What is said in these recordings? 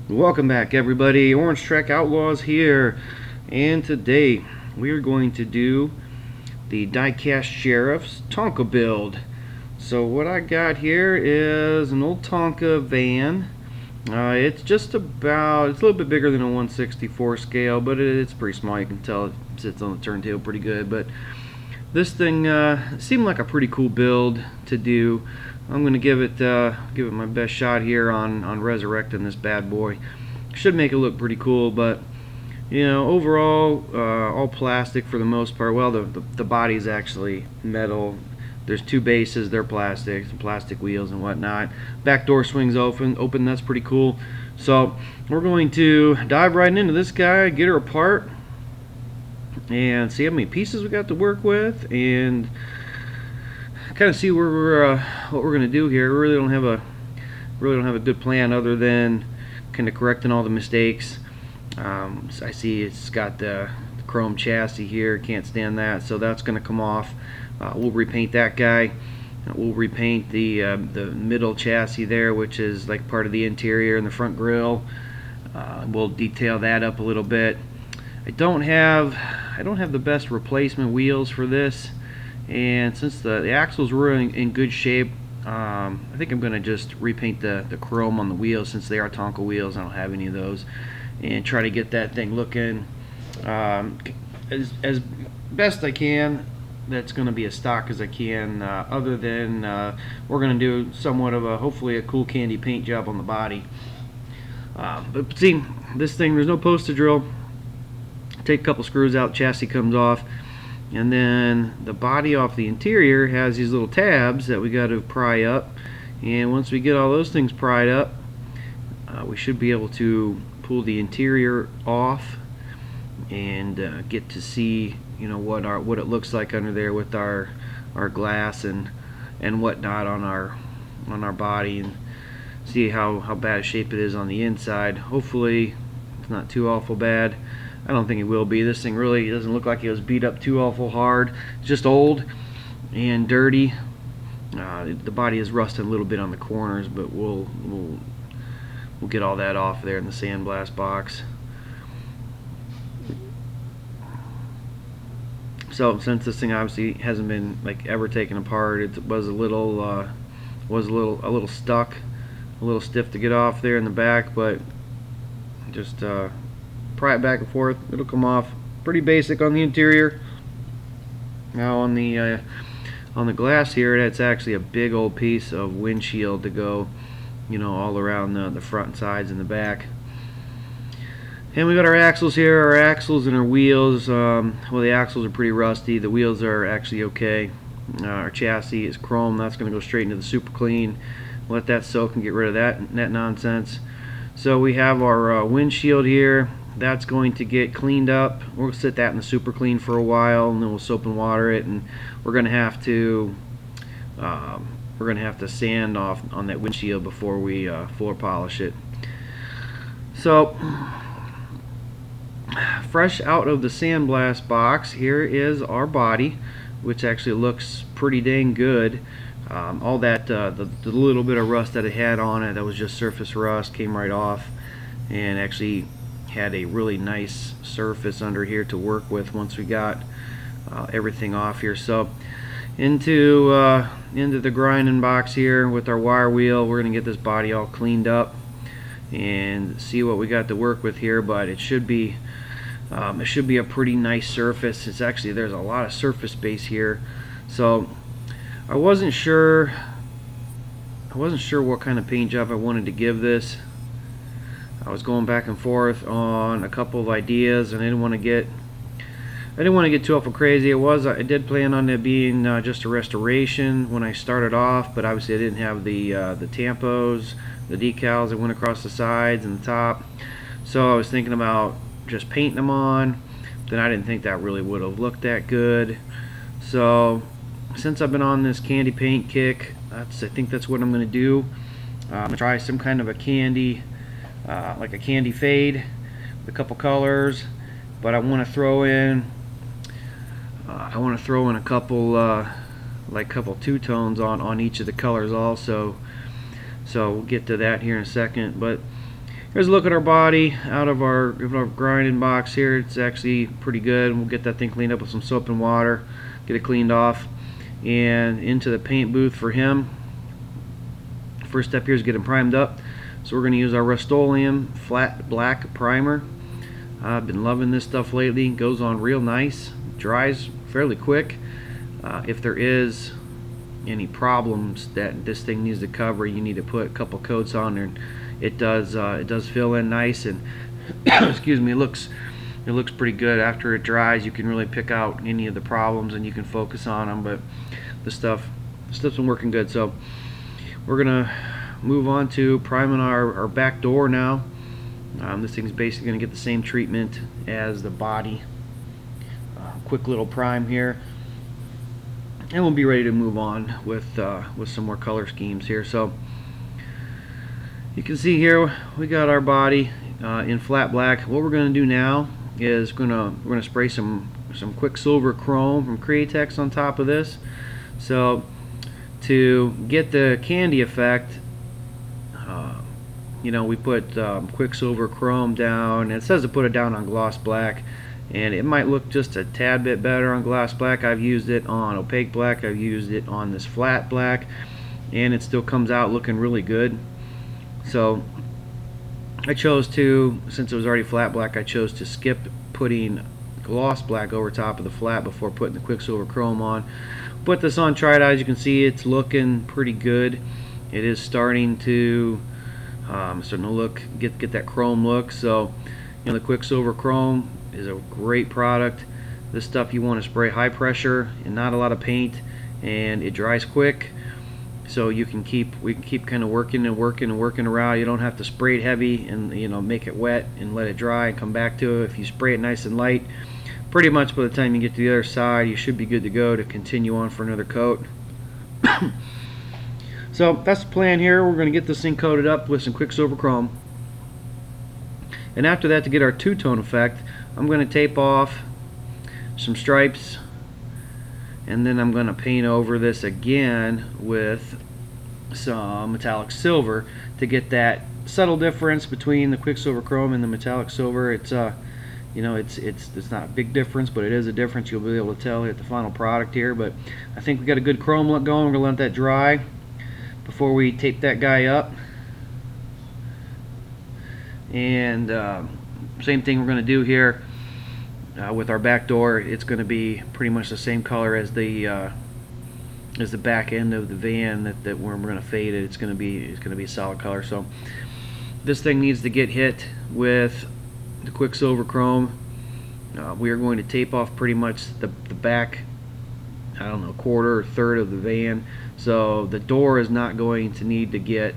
Welcome back, everybody. Orange Trek Outlaws here, and today we are going to do the Diecast Sheriff's Tonka build. So what I got here is an old Tonka van. It's just about, it's a little bit bigger than a 1/64 scale, but it's pretty small. You can tell it sits on the turntable pretty good. But this thing seemed like a pretty cool build to do. I'm going to give it my best shot here on resurrecting this bad boy. Should make it look pretty cool, but you know, overall, all plastic for the most part. Well, the body is actually metal. There's two bases, they're plastic wheels and whatnot. Back door swings open. That's pretty cool. So we're going to dive right into this guy, get her apart, and see how many pieces we got to work with, and kind of see where what we're going to do here. We really don't have a good plan other than kind of correcting all the mistakes. I see it's got the chrome chassis here. Can't stand that, so that's going to come off. We'll repaint that guy. We'll repaint the middle chassis there, which is like part of the interior and the front grille. We'll detail that up a little bit. I don't have the best replacement wheels for this. And since the axles were in good shape, I think I'm going to just repaint the chrome on the wheels, since they are Tonka wheels. I don't have any of those, and try to get that thing looking as best I can. That's going to be as stock as I can, other than we're going to do somewhat of hopefully a cool candy paint job on the body. But see, this thing, there's no poster drill. Take a couple screws out, chassis comes off. And then the body off the interior has these little tabs that we got to pry up, and once we get all those things pried up, we should be able to pull the interior off and get to see, you know, what it looks like under there with our glass and whatnot on our body, and see how bad a shape it is on the inside. Hopefully it's not too awful bad. I don't think it will be. This thing really doesn't look like it was beat up too awful hard. It's just old and dirty. The body is rusted a little bit on the corners, but we'll get all that off there in the sandblast box. So since this thing obviously hasn't been like ever taken apart, it was a little stuck, a little stiff to get off there in the back, but just pry it back and forth, it'll come off. Pretty basic on the interior. Now on the glass here, it's actually a big old piece of windshield to go, you know, all around the front and sides and the back. And we got our axles here, our axles and our wheels. Well, the axles are pretty rusty. The wheels are actually okay. Our chassis is chrome. That's going to go straight into the super clean. Let that soak and get rid of that nonsense. So we have our windshield here. That's going to get cleaned up. We'll sit that in the super clean for a while, and then we'll soap and water it, and we're gonna have to sand off on that windshield before we floor polish it. So fresh out of the sandblast box, here is our body, which actually looks pretty dang good. All that the little bit of rust that it had on it, that was just surface rust, came right off, and actually had a really nice surface under here to work with once we got everything off here. So into the grinding box here with our wire wheel, we're gonna get this body all cleaned up and see what we got to work with here. But it should be a pretty nice surface. It's actually, there's a lot of surface space here, so I wasn't sure what kind of paint job I wanted to give this. I was going back and forth on a couple of ideas, and I didn't want to get too awful crazy. I did plan on it being just a restoration when I started off, but obviously I didn't have the tampos, the decals that went across the sides and the top. So I was thinking about just painting them on. Then I didn't think that really would have looked that good. So since I've been on this candy paint kick, I think that's what I'm going to do. I'm going to try some kind of a candy, like a candy fade with a couple colors, but I want to throw in a couple couple two-tones on each of the colors also. So we'll get to that here in a second. But here's a look at our body out of our grinding box here. It's actually pretty good. We'll get that thing cleaned up with some soap and water, get it cleaned off, and into the paint booth for him. First step here is get him primed up. So we're going to use our Rust-Oleum flat black primer. I've been loving this stuff lately. It goes on real nice, dries fairly quick. If there is any problems that this thing needs to cover, you need to put a couple coats on there. It does fill in nice, and excuse me, it looks pretty good. After it dries, you can really pick out any of the problems and you can focus on them. But the stuff's been working good. So we're gonna move on to priming our back door now. This thing's basically gonna get the same treatment as the body. Quick little prime here, and we'll be ready to move on with some more color schemes here. So you can see here we got our body in flat black. What we're going to do now is we're going to spray some Quicksilver Chrome from Createx on top of this. So to get the candy effect, we put Quicksilver Chrome down. It says to put it down on gloss black, and it might look just a tad bit better on gloss black. I've used it on opaque black, I've used it on this flat black, and it still comes out looking really good. So I chose to, since it was already flat black, I chose to skip putting gloss black over top of the flat before putting the Quicksilver Chrome on. Put this on, try it out. As you can see, it's looking pretty good. It is starting to look, get that chrome look. So the Quicksilver Chrome is a great product. This stuff you want to spray high pressure and not a lot of paint, and it dries quick. So we can keep kind of working around. You don't have to spray it heavy and make it wet and let it dry and come back to it. If you spray it nice and light, pretty much by the time you get to the other side, you should be good to go to continue on for another coat. So that's the plan here. We're going to get this thing coated up with some Quicksilver Chrome, and after that, to get our two-tone effect, I'm going to tape off some stripes, and then I'm going to paint over this again with some metallic silver to get that subtle difference between the Quicksilver Chrome and the metallic silver. It's it's not a big difference, but it is a difference. You'll be able to tell at the final product here. But I think we got a good chrome look going. We're going to let that dry before we tape that guy up. And same thing we're going to do here with our back door. It's going to be pretty much the same color as the back end of the van that we're going to fade it. It's going to be a solid color. So this thing needs to get hit with the Quicksilver Chrome. We are going to tape off pretty much the back, I don't know, quarter or third of the van. So the door is not going to need to get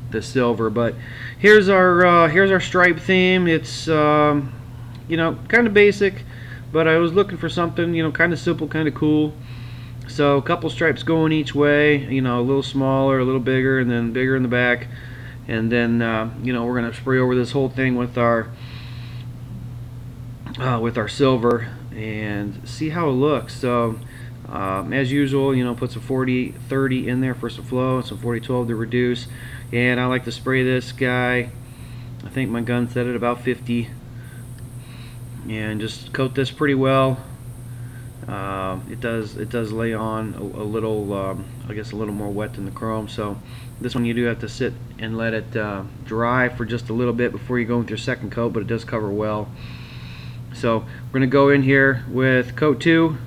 the silver. But here's our stripe theme. It's kind of basic, but I was looking for something kind of simple, kind of cool. So a couple stripes going each way, a little smaller, a little bigger, and then bigger in the back. And then we're going to spray over this whole thing with our silver and see how it looks. So as usual, put some 40-30 in there for some flow, some 40-12 to reduce. And I like to spray this guy, I think my gun set at about 50, and just coat this pretty well. It does lay on a little, I guess, a little more wet than the chrome. So this one you do have to sit and let it dry for just a little bit before you go with your second coat, but it does cover well. So we're going to go in here with coat 2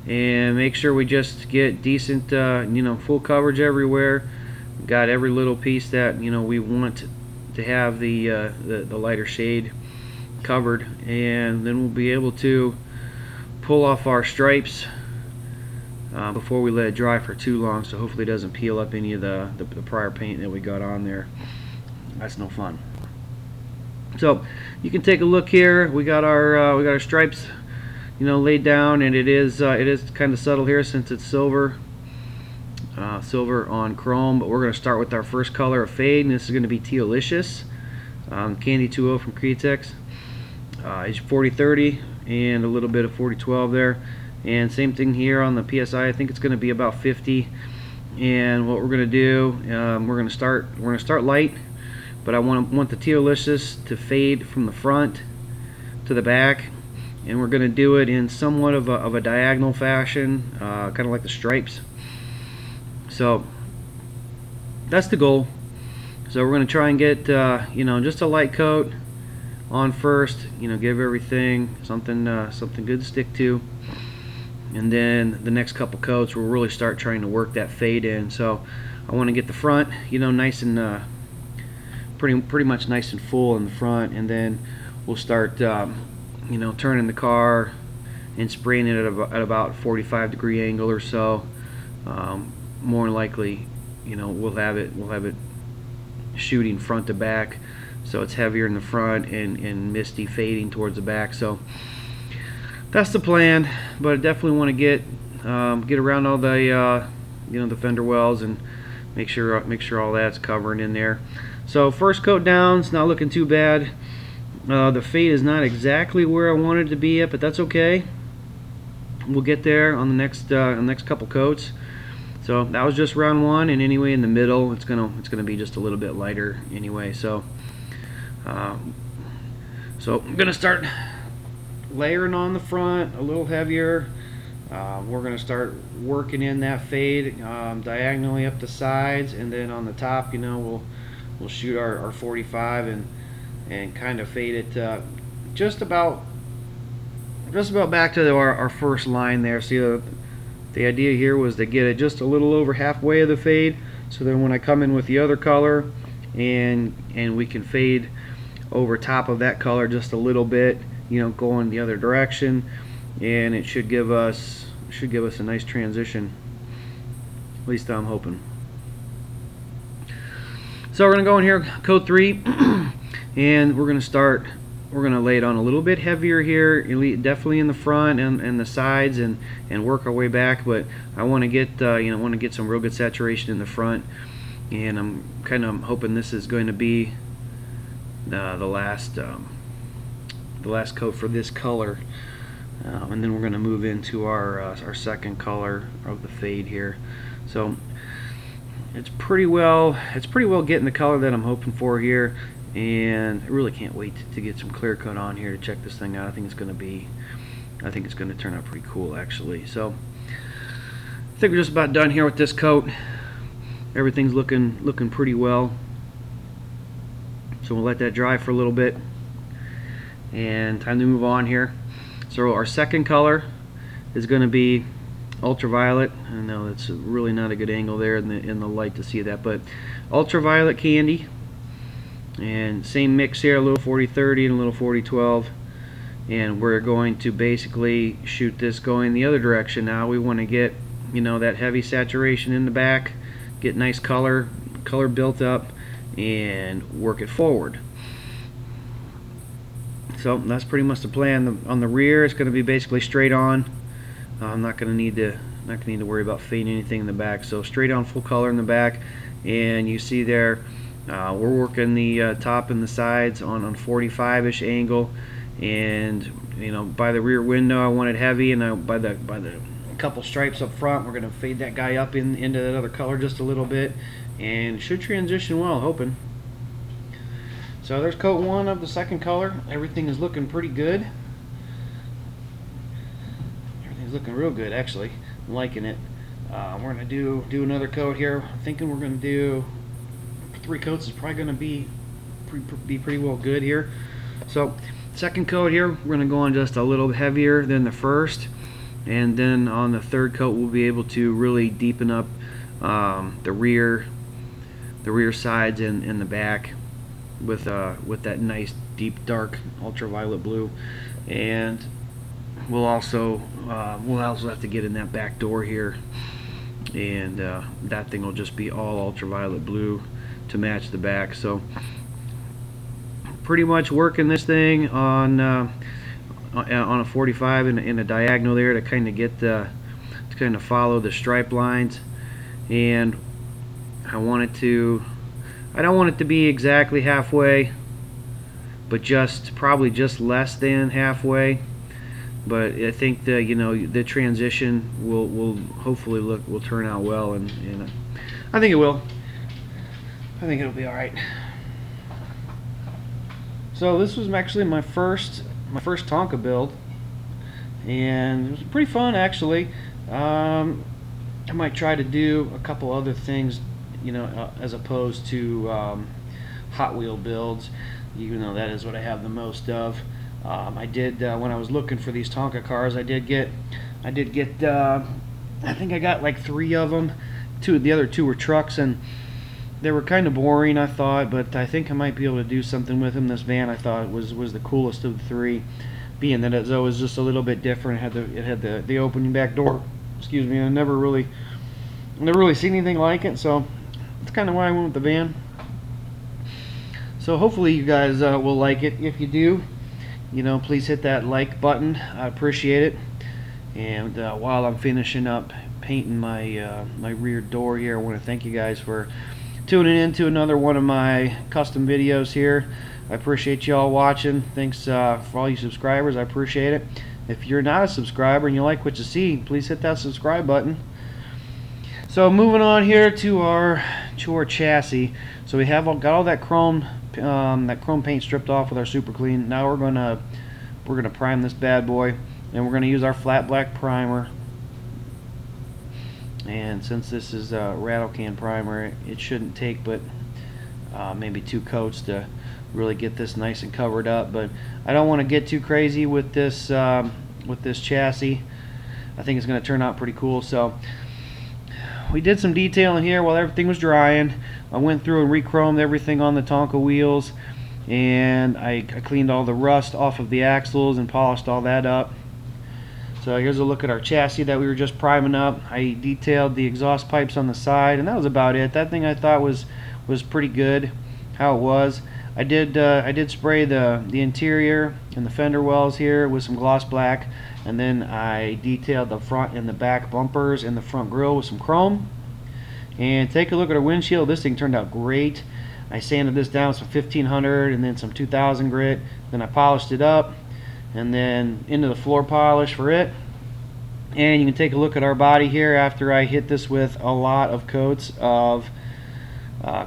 and make sure we just get decent, full coverage everywhere. Got every little piece that we want to have the lighter shade covered, and then we'll be able to pull off our stripes before we let it dry for too long. So hopefully it doesn't peel up any of the prior paint that we got on there. That's no fun. So you can take a look here. We got our stripes laid down, and it is kind of subtle here since it's silver on chrome. But we're going to start with our first color of fade, and this is going to be Tealicious, Candy 2.0 from Createx. It's 40-30 and a little bit of 40-12 there, and same thing here on the PSI. I think it's going to be about 50. And what we're going to do, we're going to start light, but I want the Teolicious to fade from the front to the back, and we're going to do it in somewhat of a diagonal fashion, kind of like the stripes. So that's the goal. So we're going to try and get you know, just a light coat on first, you know, give everything something good to stick to, and then the next couple coats we'll really start trying to work that fade in. So I want to get the front, you know, nice and pretty much nice and full in the front, and then we'll start you know, turning the car and spraying it at about 45-degree angle or so. More likely, you know, we'll have it shooting front to back, so it's heavier in the front and misty fading towards the back. So that's the plan, but I definitely want to get around all the you know, the fender wells and make sure all that's covering in there. So first coat down, it's not looking too bad. The fade is not exactly where I wanted it to be at, but that's okay. We'll get there on the next couple coats. So that was just round one, and anyway, in the middle it's gonna be just a little bit lighter anyway. So so I'm gonna start layering on the front a little heavier. We're gonna start working in that fade diagonally up the sides, and then on the top, you know, we'll shoot our 45 and kind of fade it just about back to our first line there. See, the idea here was to get it just a little over halfway of the fade, so then when I come in with the other color and we can fade over top of that color just a little bit, you know, going the other direction, and it should give us a nice transition. At least I'm hoping. So we're gonna go in here, coat 3, and we're gonna lay it on a little bit heavier here, definitely in the front and the sides, and work our way back. But I want to get you know, get some real good saturation in the front, and I'm kind of hoping this is going to be the last coat for this color, and then we're going to move into our second color of the fade here. So it's pretty well getting the color that I'm hoping for here, and I really can't wait to get some clear coat on here to check this thing out. I think it's going to turn out pretty cool, actually. So I think we're just about done here with this coat. Everything's looking pretty well. So we'll let that dry for a little bit, and time to move on here. So our second color is going to be ultraviolet. I know it's really not a good angle there in the light to see that, but ultraviolet candy. And same mix here, a little 40-30 and a little 40-12, and we're going to basically shoot this going the other direction. Now we want to get, you know, that heavy saturation in the back, get nice color built up, and work it forward. So that's pretty much the plan. On the rear, it's going to be basically straight on. I'm not going to need to worry about fading anything in the back. So straight on, full color in the back, and you see there, we're working the top and the sides on 45-ish angle, and you know, by the rear window I want it heavy, and by the couple stripes up front, we're going to fade that guy up into that other color just a little bit, and it should transition well, hoping. So there's coat 1 of the second color. Everything is looking pretty good. Everything's looking real good, actually. I'm liking it. We're going to do another coat here. I'm thinking we're going to do 3 coats is probably going to be pretty well good here. So second coat here, we're going to go on just a little heavier than the first, and then on the third coat we'll be able to really deepen up the rear sides and the back with that nice deep dark ultraviolet blue. And we'll also have to get in that back door here, and that thing will just be all ultraviolet blue to match the back. So pretty much working this thing on a 45 in a diagonal there to kind of get to kind of follow the stripe lines, and I don't want it to be exactly halfway, but probably just less than halfway. But I think the transition will hopefully will turn out well, and I think it will. I think it'll be all right. So this was actually my first Tonka build, and it was pretty fun actually. I might try to do a couple other things, as opposed to Hot Wheel builds, even though that is what I have the most of. I did when I was looking for these Tonka cars, I did get I think I got like 3 of them. The other 2 were trucks, and they were kind of boring, I thought, but I think I might be able to do something with them. This van, I thought, was the coolest of the 3, being that it was just a little bit different. It had the opening back door. Excuse me. I never really seen anything like it, so that's kind of why I went with the van. So hopefully you guys will like it. If you do, please hit that like button. I appreciate it. And while I'm finishing up painting my my rear door here, I want to thank you guys for tuning in to another one of my custom videos here. I appreciate you all watching. Thanks for all you subscribers. I appreciate it. If you're not a subscriber and you like what you see, please hit that subscribe button. So moving on here to our chassis. So we have got all that chrome paint stripped off with our super clean. Now we're gonna prime this bad boy, and we're gonna use our flat black primer. And since this is a rattle can primer, it shouldn't take but maybe 2 coats to really get this nice and covered up. But I don't want to get too crazy with this chassis. I think it's going to turn out pretty cool. So we did some detailing here while everything was drying. I went through and re-chromed everything on the Tonka wheels, and I cleaned all the rust off of the axles and polished all that up. So here's a look at our chassis that we were just priming up. I detailed the exhaust pipes on the side, and that was about it. That thing I thought was pretty good how it was. I did spray the interior and the fender wells here with some gloss black, and then I detailed the front and the back bumpers and the front grille with some chrome. And take a look at our windshield. This thing turned out great. I sanded this down with some 1500 and then some 2000 grit. Then I polished it up, and then into the floor polish for it. And you can take a look at our body here after I hit this with a lot of coats of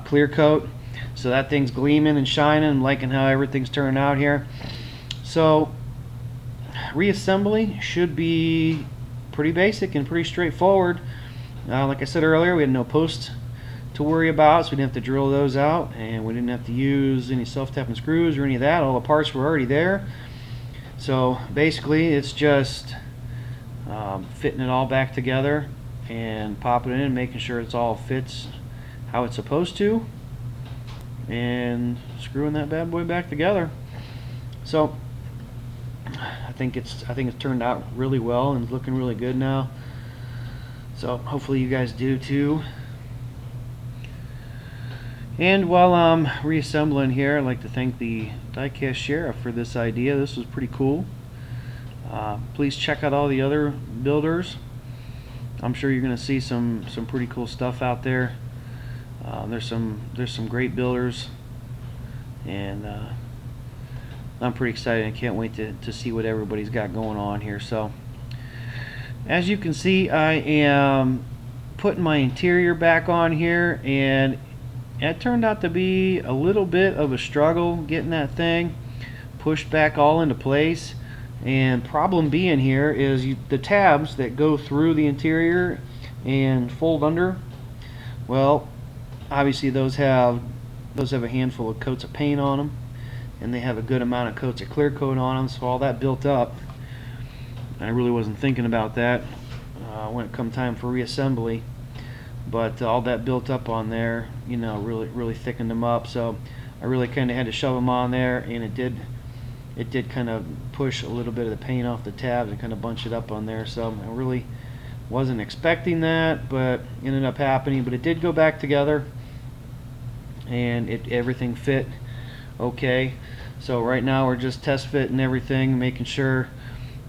clear coat. So that thing's gleaming and shining. I'm liking how everything's turning out here. So reassembly should be pretty basic and pretty straightforward. Like I said earlier, we had no posts to worry about, so we didn't have to drill those out, and we didn't have to use any self-tapping screws or any of that. All the parts were already there. So basically it's just fitting it all back together and popping it in, making sure it's all fits how it's supposed to, and screwing that bad boy back together. So I think it's turned out really well and it's looking really good now. So hopefully you guys do too. And while I'm reassembling here, I'd like to thank the Diecast Sheriff for this idea. This was pretty cool. Please check out all the other builders. I'm sure you're going to see some pretty cool stuff out there. There's some great builders, and I'm pretty excited. I can't wait to see what everybody's got going on here. So as you can see, I am putting my interior back on here, and it turned out to be a little bit of a struggle getting that thing pushed back all into place. And problem being here is the tabs that go through the interior and fold under, well, obviously those have a handful of coats of paint on them, and they have a good amount of coats of clear coat on them, so all that built up. I really wasn't thinking about that when it come time for reassembly, but all that built up on there, really thickened them up. So I really kind of had to shove them on there, and it did kind of push a little bit of the paint off the tabs and kind of bunch it up on there. So I really wasn't expecting that, but ended up happening. But it did go back together, and everything fit okay. So right now we're just test fitting everything, making sure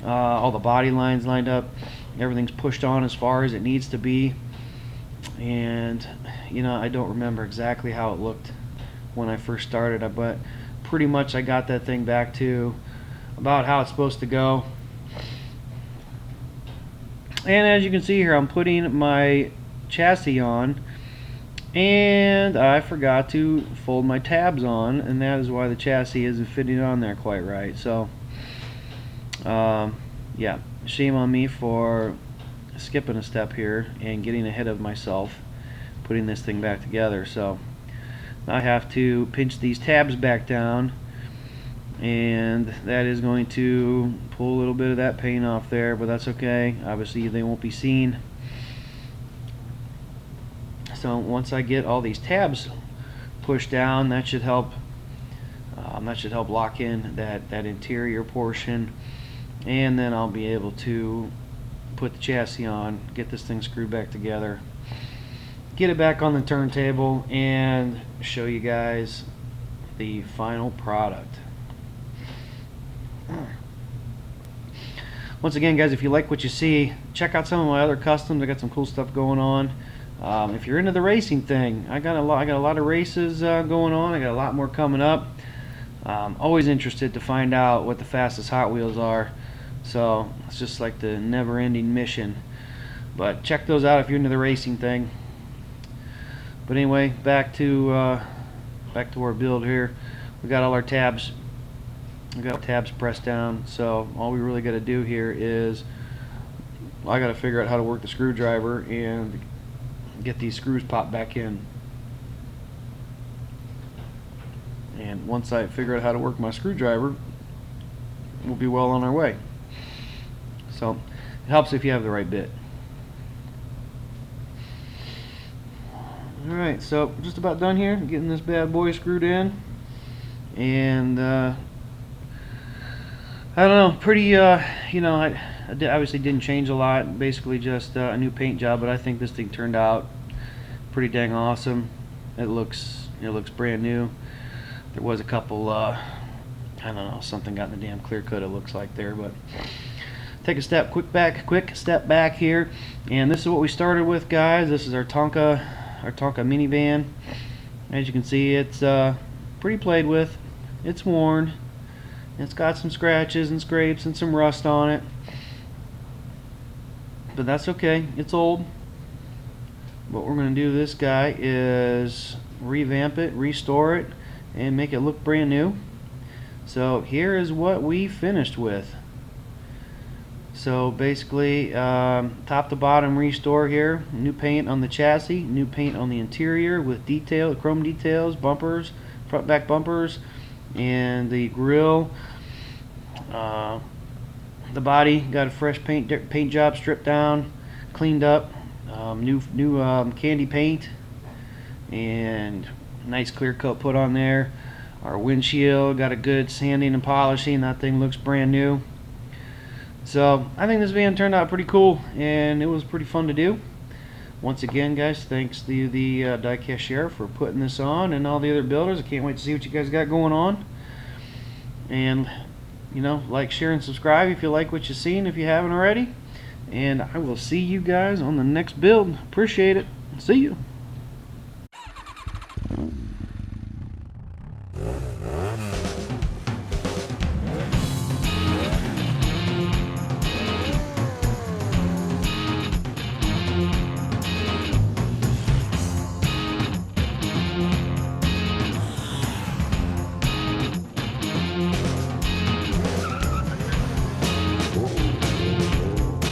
all the body lines lined up, everything's pushed on as far as it needs to be. And I don't remember exactly how it looked when I first started, but pretty much I got that thing back to about how it's supposed to go. And as you can see here, I'm putting my chassis on, And I forgot to fold my tabs on, and that is why the chassis isn't fitting on there quite right. So yeah, shame on me for skipping a step here and getting ahead of myself putting this thing back together. So I have to pinch these tabs back down, and that is going to pull a little bit of that paint off there, but that's okay. Obviously they won't be seen. So once I get all these tabs pushed down, that should help lock in that interior portion, and then I'll be able to put the chassis on, get this thing screwed back together, get it back on the turntable, and show you guys the final product. Once again, guys, if you like what you see, check out some of my other customs. I got some cool stuff going on. If you're into the racing thing, I got a lot of races going on. I got a lot more coming up. Always interested to find out what the fastest Hot Wheels are. So it's just like the never-ending mission. But check those out if you're into the racing thing. But anyway, back to our build here. We got all our tabs. We got tabs pressed down. So all we really got to do here is I got to figure out how to work the screwdriver and get these screws popped back in. And once I figure out how to work my screwdriver, we'll be well on our way. So it helps if you have the right bit. Alright, so just about done here, getting this bad boy screwed in. And I don't know, pretty you know, I obviously didn't change a lot, basically just a new paint job, but I think this thing turned out pretty dang awesome. It looks brand new. There was a couple I don't know, something got in the damn clear coat, it looks like there, but take a quick step back here, and this is what we started with, guys. This is our Tonka minivan. As you can see, it's pretty played with. It's worn. It's got some scratches and scrapes and some rust on it, but that's okay. It's old. What we're going to do to this guy is revamp it, restore it, and make it look brand new. So here is what we finished with. So basically, top to bottom restore here. New paint on the chassis, new paint on the interior with chrome details, bumpers, front back bumpers, and the grill. The body got a fresh paint job, stripped down, cleaned up, new candy paint, and nice clear coat put on there. Our windshield got a good sanding and polishing. That thing looks brand new. So I think this van turned out pretty cool, and it was pretty fun to do. Once again, guys, thanks to the Diecast Sheriff for putting this on, and all the other builders. I can't wait to see what you guys got going on. And you know, like, share, and subscribe if you like what you've seen, if you haven't already. And I will see you guys on the next build. Appreciate it. See you.